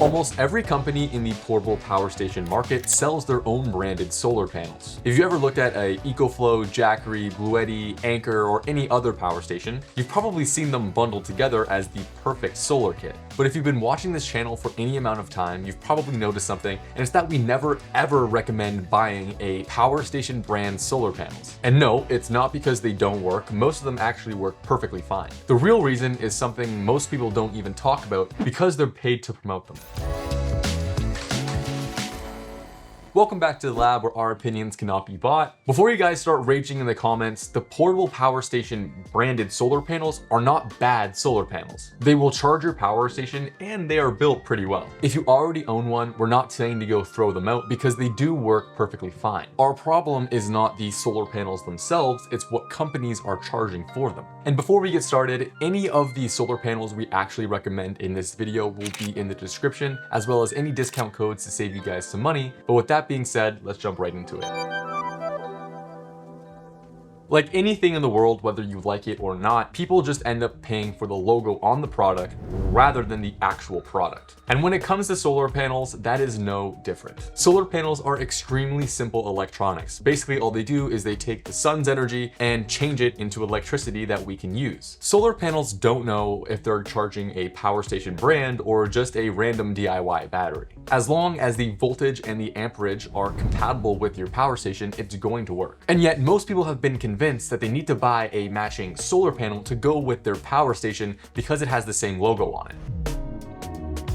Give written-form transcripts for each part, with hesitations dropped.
Almost every company in the portable power station market sells their own branded solar panels. If you ever looked at a EcoFlow, Jackery, Bluetti, Anker, or any other power station, you've probably seen them bundled together as the perfect solar kit. But if you've been watching this channel for any amount of time, you've probably noticed something, and it's that we never ever recommend buying a power station brand solar panels. And no, it's not because they don't work. Most of them actually work perfectly fine. The real reason is something most people don't even talk about because they're paid to promote them. Welcome back to the lab where our opinions cannot be bought. Before you guys start raging in the comments, the portable power station branded solar panels are not bad solar panels. They will charge your power station and they are built pretty well. If you already own one, we're not saying to go throw them out because they do work perfectly fine. Our problem is not the solar panels themselves, it's what companies are charging for them. And before we get started, any of the solar panels we actually recommend in this video will be in the description, as well as any discount codes to save you guys some money. But with that being said, let's jump right into it. Like anything in the world, whether you like it or not, people just end up paying for the logo on the product rather than the actual product. And when it comes to solar panels, that is no different. Solar panels are extremely simple electronics. Basically, all they do is they take the sun's energy and change it into electricity that we can use. Solar panels don't know if they're charging a power station brand or just a random DIY battery. As long as the voltage and the amperage are compatible with your power station, it's going to work. And yet most people have been convinced that they need to buy a matching solar panel to go with their power station because it has the same logo on it.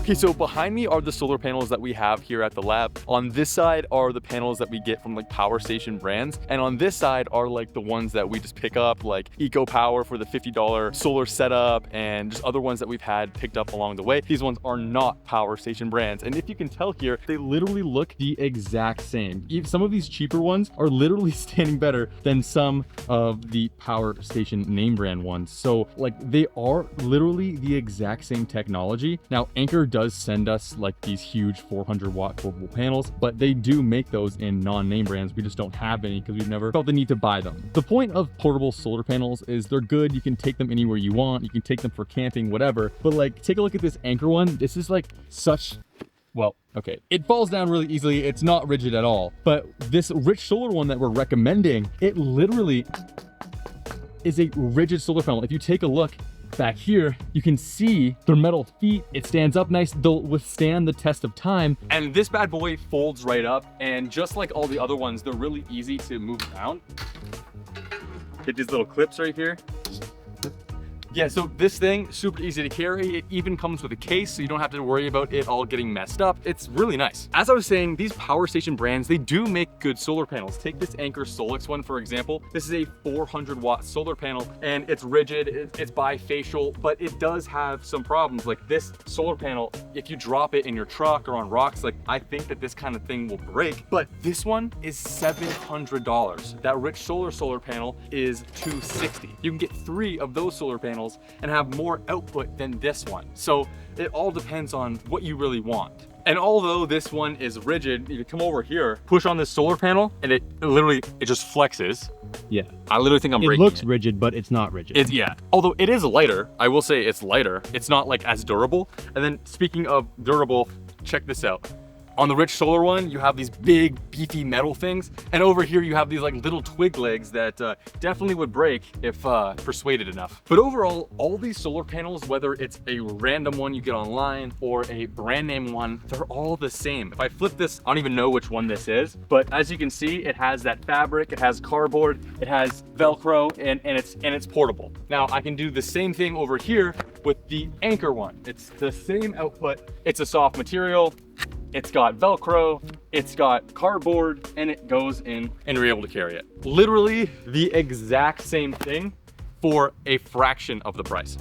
Okay, so behind me are the solar panels that we have here at the lab. On this side are the panels that we get from like power station brands. And on this side are like the ones that we just pick up, like EcoPower for the $50 solar setup and just other ones that we've had picked up along the way. These ones are not power station brands. And if you can tell here, they literally look the exact same. Some of these cheaper ones are literally standing better than some of the power station name brand ones. So like they are literally the exact same technology. Now Anker does send us like these huge 400-watt portable panels, but they do make those in non-name brands. We just don't have any because we've never felt the need to buy them. The point of portable solar panels is they're good. You can take them anywhere you want. You can take them for camping, whatever. But like, take a look at this Anker one. This is like such, well, okay, it falls down really easily. It's not rigid at all. But this Rich Solar one that we're recommending, it literally is a rigid solar panel. If you take a look back here, you can see their metal feet. It stands up nice. They'll withstand the test of time. And this bad boy folds right up. And just like all the other ones, they're really easy to move around. Get these little clips right here. Yeah, so this thing, super easy to carry. It even comes with a case, so you don't have to worry about it all getting messed up. It's really nice. As I was saying, these power station brands, they do make good solar panels. Take this Anker Solix one, for example. This is a 400-watt solar panel, and it's rigid, it's bifacial, but it does have some problems. Like this solar panel, if you drop it in your truck or on rocks, like I think that this kind of thing will break, but this one is $700. That Rich solar panel is $260. You can get 3 of those solar panels and have more output than this one. So it all depends on what you really want. And although this one is rigid, you come over here, push on this solar panel, and it literally, it just flexes. Yeah. I literally think I'm breaking it. It looks rigid, but it's not rigid. Yeah. Although it is lighter, I will say it's lighter. It's not like as durable. And then speaking of durable, check this out. On the Rich Solar one, you have these big, beefy metal things. And over here, you have these like little twig legs that definitely would break if persuaded enough. But overall, all these solar panels, whether it's a random one you get online or a brand name one, they're all the same. If I flip this, I don't even know which one this is. But as you can see, it has that fabric, it has cardboard, it has Velcro, and it's portable. Now, I can do the same thing over here with the Anker one. It's the same output. It's a soft material. It's got Velcro, it's got cardboard, and it goes in and you're able to carry it. Literally the exact same thing for a fraction of the price.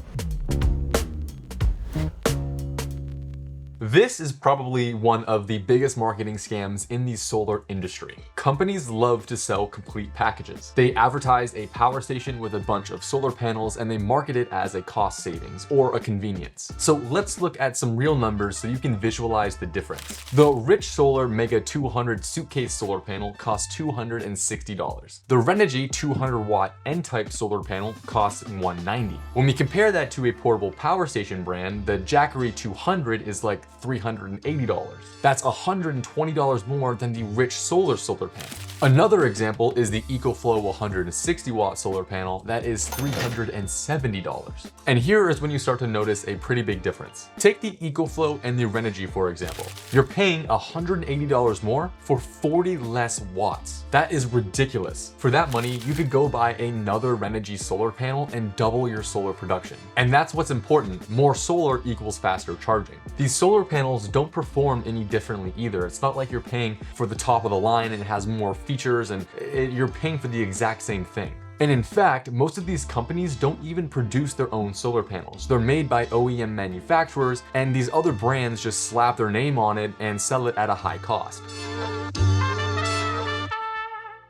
This is probably one of the biggest marketing scams in the solar industry. Companies love to sell complete packages. They advertise a power station with a bunch of solar panels and they market it as a cost savings or a convenience. So let's look at some real numbers so you can visualize the difference. The Rich Solar Mega 200 suitcase solar panel costs $260. The Renogy 200-watt N-type solar panel costs $190. When we compare that to a portable power station brand, the Jackery 200 is like $380. That's $120 more than the Rich Solar panel. Another example is the EcoFlow 160 watt solar panel that is $370. And here is when you start to notice a pretty big difference. Take the EcoFlow and the Renogy for example. You're paying $180 more for 40 less watts. That is ridiculous. For that money, you could go buy another Renogy solar panel and double your solar production. And that's what's important. More solar equals faster charging. These solar panels don't perform any differently either. It's not like you're paying for the top of the line and it has more features and you're paying for the exact same thing. And in fact, most of these companies don't even produce their own solar panels. They're made by OEM manufacturers, and these other brands just slap their name on it and sell it at a high cost.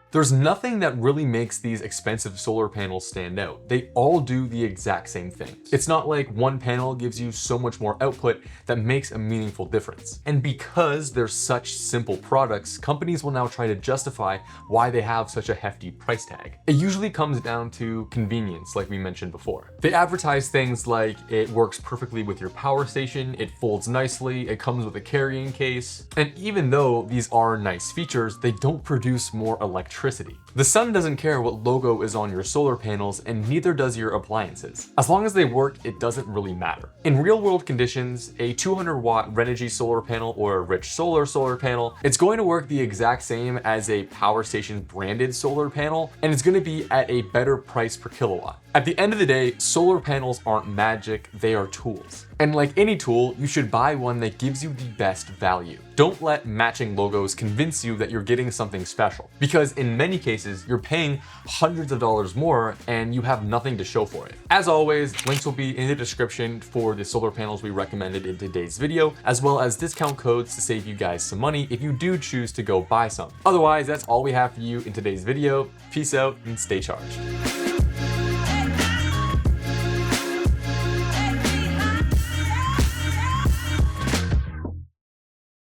There's nothing that really makes these expensive solar panels stand out. They all do the exact same thing. It's not like one panel gives you so much more output that makes a meaningful difference. And because they're such simple products, companies will now try to justify why they have such a hefty price tag. It usually comes down to convenience, like we mentioned before. They advertise things like it works perfectly with your power station, it folds nicely, it comes with a carrying case. And even though these are nice features, they don't produce more electricity. The sun doesn't care what logo is on your solar panels, and neither does your appliances. As long as they work, it doesn't really matter. In real world conditions, a 200 watt Renogy solar panel or a Rich solar panel, it's going to work the exact same as a power station branded solar panel, and it's going to be at a better price per kilowatt. At the end of the day, solar panels aren't magic, they are tools. And like any tool, you should buy one that gives you the best value. Don't let matching logos convince you that you're getting something special, because in many cases, you're paying hundreds of dollars more and you have nothing to show for it. As always, links will be in the description for the solar panels we recommended in today's video, as well as discount codes to save you guys some money if you do choose to go buy some. Otherwise, that's all we have for you in today's video. Peace out and stay charged.